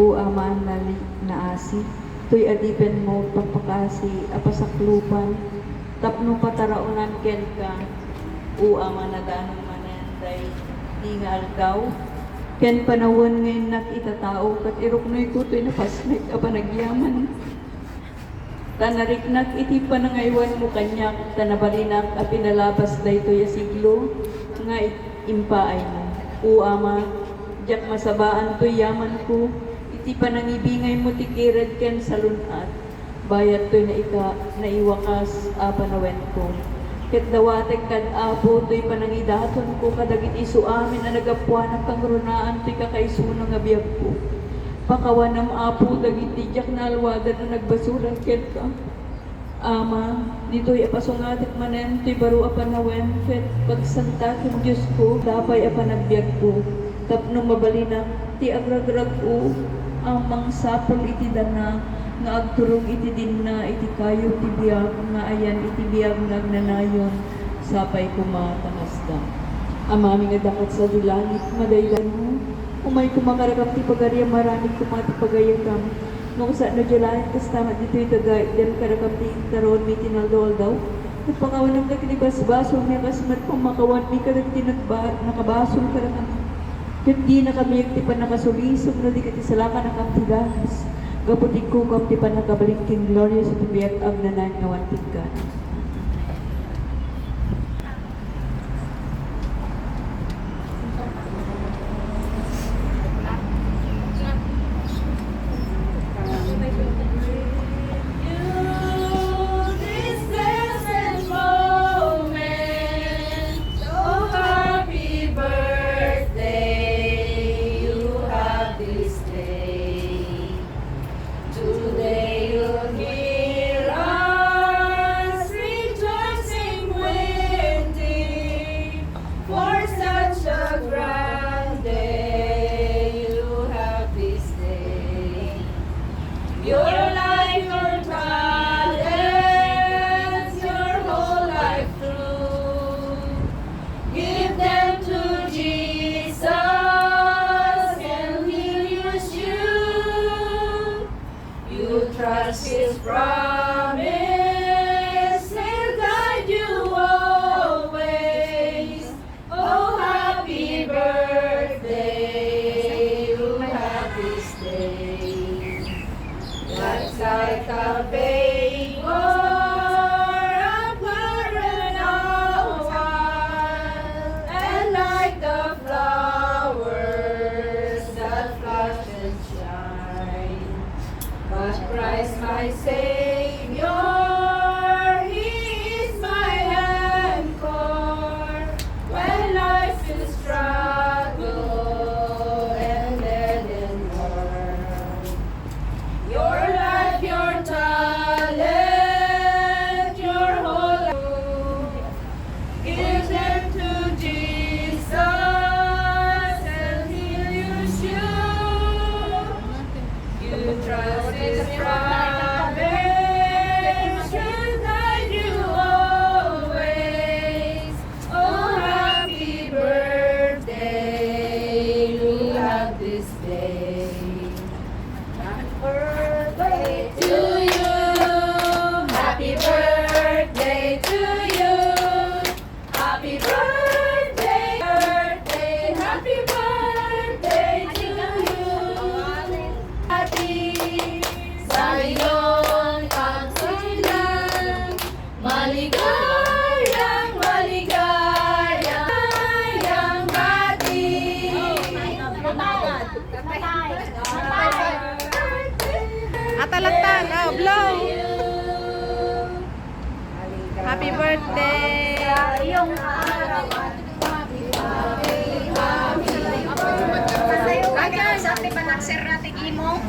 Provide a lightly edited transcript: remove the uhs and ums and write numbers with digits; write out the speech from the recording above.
O Ama na asi, tuy adipen mo pagpakasi apasaklupan, tapno pataraunan ken ka, o Ama na danong manenday, di nga algaw, ken panawon ngayon nakitatao, kat iruknoy ko tuy napasnik apanagyaman. Tanariknak iti panangaywan mo kanyak, tanabalinak a pinalabas dayto ya siglo, nga impaay mo. O Ama, jak masabaan to'y yaman ko, iti panangibingay mo tikirad ken sa lunat, bayat to'y naiwakas panawen ko. Ket dawatek kad apo to'y panangidaton ko, kadagit isu amin na nagapuan ang kangrunaan to'y kakaisuno nga biyag ko. Pakawanam apo dagiti jak na alwadan na nagbasuran ket ka. Ama, dito'y apasungatit manen to'y baro apanawen, ket pagsanta ken Diyos ko, dapay apanagbiag ko. Tapno mabalina, ti agragrag ko, amang sapol iti dana, nga agturong iti dinna, iti kayo ti biyag, nga ayan iti biyag nagnanayon, sapay kumatangasda. Amami nga dakat sa dilangit, madaylan mo, umay kumakarakam ti pagarya, maraming kumati pagayakam, nung saan na dilangit, kas tama dito'y tagay, dan karakam ti taron, may tinaldol daw, nagpangawan ng nagkilibas-basol, may kasmat pamakawan, may karagti nakabasol karakam, hindi na kami yung tipan nakasulisog na di kati salakan ang kamtigas. Gaputin ko kamtipan nakabalingking glorious at biyak ang nanan ngawan tingkan. Trust His promise, He'll guide you always. Oh, happy birthday, you have this day. That's like a babe or a paradise, and like the flowers that flush and shine. But Christ my Savior, He is my anchor when life is struggle and dead and world. Your life, your talent, your whole life, give them to Jesus and He'll use you. You trust His promise, He'll guide you always. Oh, happy birthday, you have this day. Happy birthday to you. Happy birthday to you. Happy birthday, happy birthday to you. Happy sa iyong kasunod, maligayang, maligayang bati. Atalatan, blow. Happy birthday. Iyong araw at happy birthday. Kaya sa ating panagserratik imo.